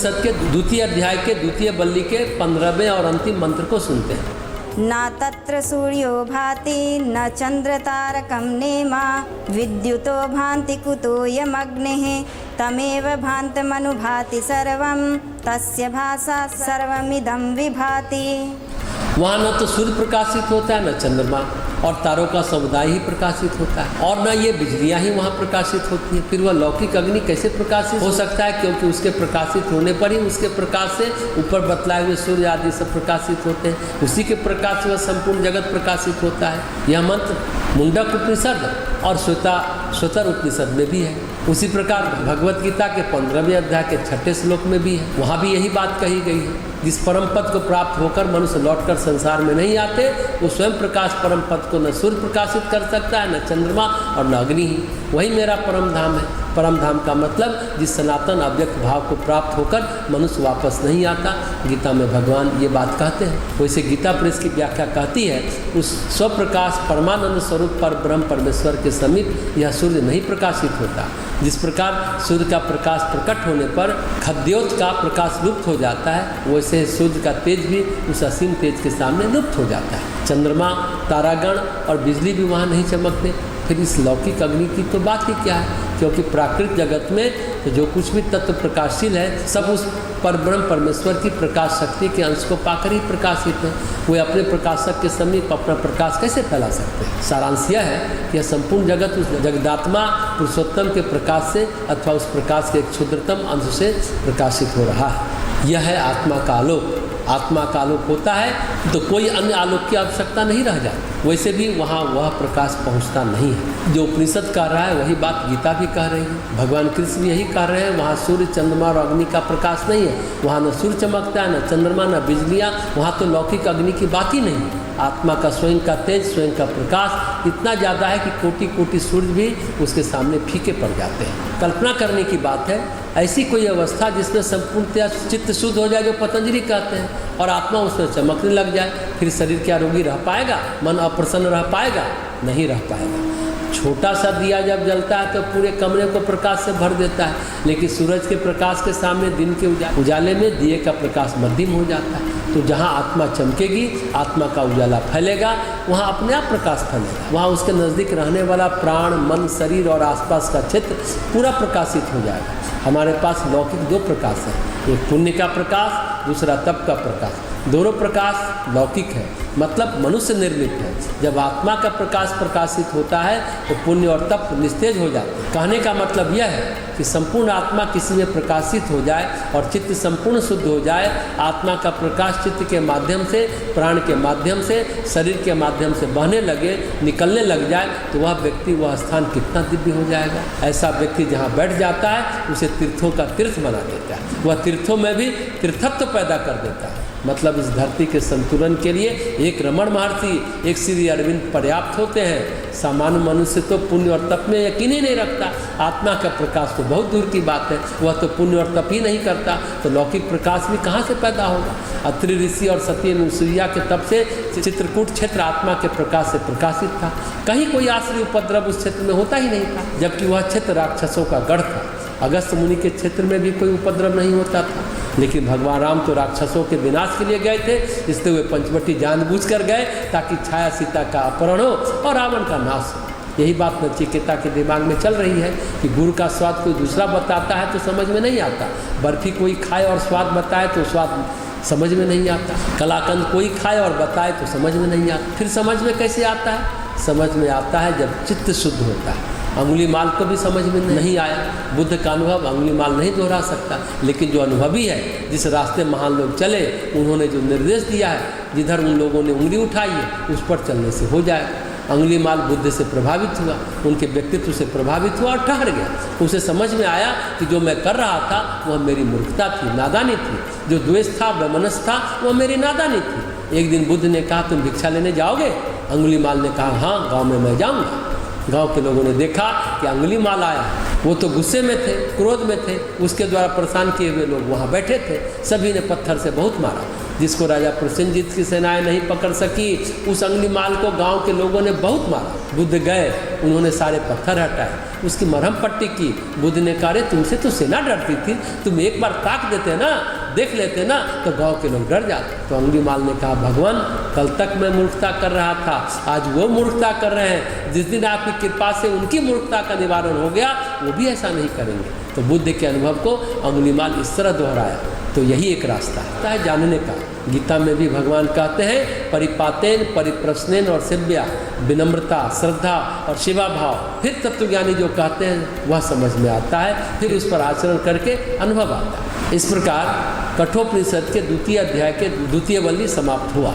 उपनिषद के द्वितीय अध्याय के द्वितीय बल्ली के 15वें और अंतिम मंत्र को सुनते हैं। न तत्र सूर्यो भाति न चन्द्रतारकं नेमा विद्युतो भान्ति कुतो यमग्निः तमेव भान्तमनुभाति सर्वं तस्य भासा सर्वमिदं विभाति। वहाँ न तो सूर्य प्रकाशित होता है, न चंद्रमा, और तारों का समुदाय ही प्रकाशित होता है, और न ये बिजलियाँ ही वहाँ प्रकाशित होती हैं। फिर वह लौकिक अग्नि कैसे प्रकाशित हो सकता है? क्योंकि उसके प्रकाशित होने पर ही उसके प्रकाश से ऊपर बतलाए हुए सूर्य आदि सब प्रकाशित होते हैं। उसी के प्रकाश से वह संपूर्ण जगत प्रकाशित होता है। यह मंत्र मुंडक उपनिषद और श्वेतर उपनिषद में भी है। उसी प्रकार भगवत गीता के 15वें अध्याय के 6ठे श्लोक में भी है। वहाँ भी यही बात कही गई है। जिस परम पद को प्राप्त होकर मनुष्य लौटकर संसार में नहीं आते, वो स्वयं प्रकाश परम पद को न सूर्य प्रकाशित कर सकता है, न चंद्रमा और न अग्नि ही। वही मेरा परम धाम है। परम धाम का मतलब जिस सनातन अव्यक्त भाव को प्राप्त होकर मनुष्य वापस नहीं आता। गीता में भगवान ये बात कहते हैं। वैसे गीता प्रेस की व्याख्या कहती है, उस स्वप्रकाश परमानंद स्वरूप पर ब्रह्म परमेश्वर के समीप यह सूर्य नहीं प्रकाशित होता। जिस प्रकार सूर्य का प्रकाश प्रकट होने पर खद्योत का प्रकाश लुप्त हो जाता है, वैसे सूर्य का तेज भी उस असीम तेज के सामने लुप्त हो जाता है। चंद्रमा, तारागण और बिजली भी वहाँ नहीं चमकते। फिर इस लौकिक अग्नि की तो बात ही क्या है? क्योंकि प्राकृतिक जगत में तो जो कुछ भी तत्व प्रकाशशील है, सब उस परब्रह्म परमेश्वर की प्रकाश शक्ति के अंश को पाकर ही प्रकाशित है। वे अपने प्रकाशक के समीप अपना प्रकाश कैसे फैला सकते हैं? सारांश यह है कि यह संपूर्ण जगत उस जगदात्मा पुरुषोत्तम के प्रकाश से अथवा उस प्रकाश के एक क्षुद्रतम अंश से प्रकाशित हो रहा है। यह है आत्मा का आलोक। आत्मा का आलोक होता है तो कोई अन्य आलोक की आवश्यकता नहीं रह जाती। वैसे भी वहाँ वह प्रकाश पहुँचता नहीं है। जो उपनिषद कह रहा है वही बात गीता भी कह रही है। भगवान कृष्ण भी यही कह रहे हैं। वहाँ सूर्य, चंद्रमा और अग्नि का प्रकाश नहीं है। वहाँ न सूर्य चमकता है, न चंद्रमा, न बिजलियाँ। वहाँ तो लौकिक अग्नि की बात ही नहीं है। आत्मा का स्वयं का तेज, स्वयं का प्रकाश इतना ज़्यादा है कि कोटि कोटि सूर्य भी उसके सामने फीके पड़ जाते हैं। कल्पना करने की बात है, ऐसी कोई अवस्था जिसमें संपूर्णतया चित्त शुद्ध हो जाए, जो पतंजलि कहते हैं, और आत्मा उसमें चमकने लग जाए। फिर शरीर क्या रोगी रह पाएगा? मन अप्रसन्न रह पाएगा? नहीं रह पाएगा। छोटा सा दिया जब जलता है तो पूरे कमरे को प्रकाश से भर देता है, लेकिन सूरज के प्रकाश के सामने, दिन के उजाले में दिए का प्रकाश मध्यम हो जाता है। तो जहाँ आत्मा चमकेगी, आत्मा का उजाला फैलेगा, वहाँ अपने आप प्रकाश फैलेगा। वहाँ उसके नज़दीक रहने वाला प्राण, मन, शरीर और आसपास का क्षेत्र पूरा प्रकाशित हो जाएगा। हमारे पास लौकिक दो प्रकाश है, एक पुण्य का प्रकाश, दूसरा तप का प्रकाश। दोनों प्रकाश लौकिक है, मतलब मनुष्य निर्मित है। जब आत्मा का प्रकाश प्रकाशित होता है तो पुण्य और तप निस्तेज हो जाते हैं। कहने का मतलब यह है कि संपूर्ण आत्मा किसी में प्रकाशित हो जाए और चित्त संपूर्ण शुद्ध हो जाए। आत्मा का प्रकाश चित्त के माध्यम से, प्राण के माध्यम से, शरीर के माध्यम से बहने लगे, निकलने लग जाए, तो वह व्यक्ति, वह स्थान कितना दिव्य हो जाएगा। ऐसा व्यक्ति जहाँ बैठ जाता है उसे तीर्थों का तीर्थ बना देता है। वह तीर्थों में भी तीर्थत्व पैदा कर देता है। मतलब इस धरती के संतुलन के लिए एक रमण महर्षि, एक श्री अरविंद पर्याप्त होते हैं। सामान्य मनुष्य तो पुण्य और तप में यकीन ही नहीं रखता। आत्मा का प्रकाश तो बहुत दूर की बात है, वह तो पुण्य और तप ही नहीं करता, तो लौकिक प्रकाश भी कहाँ से पैदा होगा? अत्रि ऋषि और सती अनुसुईया के तप से चित्रकूट क्षेत्र आत्मा के प्रकाश से प्रकाशित था। कहीं कोई आश्रय उपद्रव उस क्षेत्र में होता ही नहीं था, जबकि वह क्षेत्र राक्षसों का गढ़ था। अगस्त मुनि के क्षेत्र में भी कोई उपद्रव नहीं होता था, लेकिन भगवान राम तो राक्षसों के विनाश के लिए गए थे, इसलिए वे पंचवटी जानबूझकर गए ताकि छाया सीता का अपहरण हो और रावण का नाश हो। यही बात नचिकेता के दिमाग में चल रही है कि गुड़ का स्वाद कोई दूसरा बताता है तो समझ में नहीं आता, बर्फी कोई खाए और स्वाद बताए तो स्वाद समझ में नहीं आता, कलाकंद कोई खाए और बताए तो समझ में नहीं आता। फिर समझ में कैसे आता है? समझ में आता है जब चित्त शुद्ध होता है। अंगुली माल को भी समझ में नहीं आया। बुद्ध का अनुभव अंगुली माल नहीं दोहरा सकता, लेकिन जो अनुभवी है, जिस रास्ते महान लोग चले, उन्होंने जो निर्देश दिया है, जिधर उन लोगों ने उंगली उठाई है उस पर चलने से हो जाएगा। अंगुली माल बुद्ध से प्रभावित हुआ, उनके व्यक्तित्व से प्रभावित हुआ और ठहर गया। उसे समझ में आया कि जो मैं कर रहा था वह मेरी मूर्खता थी, नादानी थी। जो द्वेष था, वैमनस्य था, वह मेरी नादानी थी। एक दिन बुद्ध ने कहा, तुम भिक्षा लेने जाओगे? अंगुली माल ने कहा, हाँ, गाँव में मैं जाऊँगा। गांव के लोगों ने देखा कि अंगुलीमाल आया। वो तो गुस्से में थे, क्रोध में थे, उसके द्वारा परेशान किए हुए लोग वहाँ बैठे थे। सभी ने पत्थर से बहुत मारा। जिसको राजा प्रसेनजीत की सेनाएं नहीं पकड़ सकी, उस अंगुलीमाल को गांव के लोगों ने बहुत मारा। बुद्ध गए, उन्होंने सारे पत्थर हटाए, उसकी मरहम पट्टी की। बुद्ध ने कहा, रे तुमसे तो सेना डरती थी, तुम एक बार ताक देते ना, देख लेते ना, तो गांव के लोग डर जाते। तो अंगुलीमाल ने कहा, भगवान कल तक मैं मूर्खता कर रहा था, आज वो मूर्खता कर रहे हैं, जिस दिन आपकी कृपा से उनकी मूर्खता का निवारण हो गया वो भी ऐसा नहीं करेंगे। तो बुद्ध के अनुभव को अंगुलीमाल इस तरह दोहराया। तो यही एक रास्ता है जानने का। गीता में भी भगवान कहते हैं, परिपातेन परिप्रश्नेन और सेव्या, विनम्रता, श्रद्धा और सेवा भाव। फिर तत्वज्ञानी जो कहते हैं वह समझ में आता है, फिर उस पर आचरण करके अनुभव आता है। इस प्रकार कठोपनिषद के 2 अध्याय के 2 वल्ली समाप्त हुआ।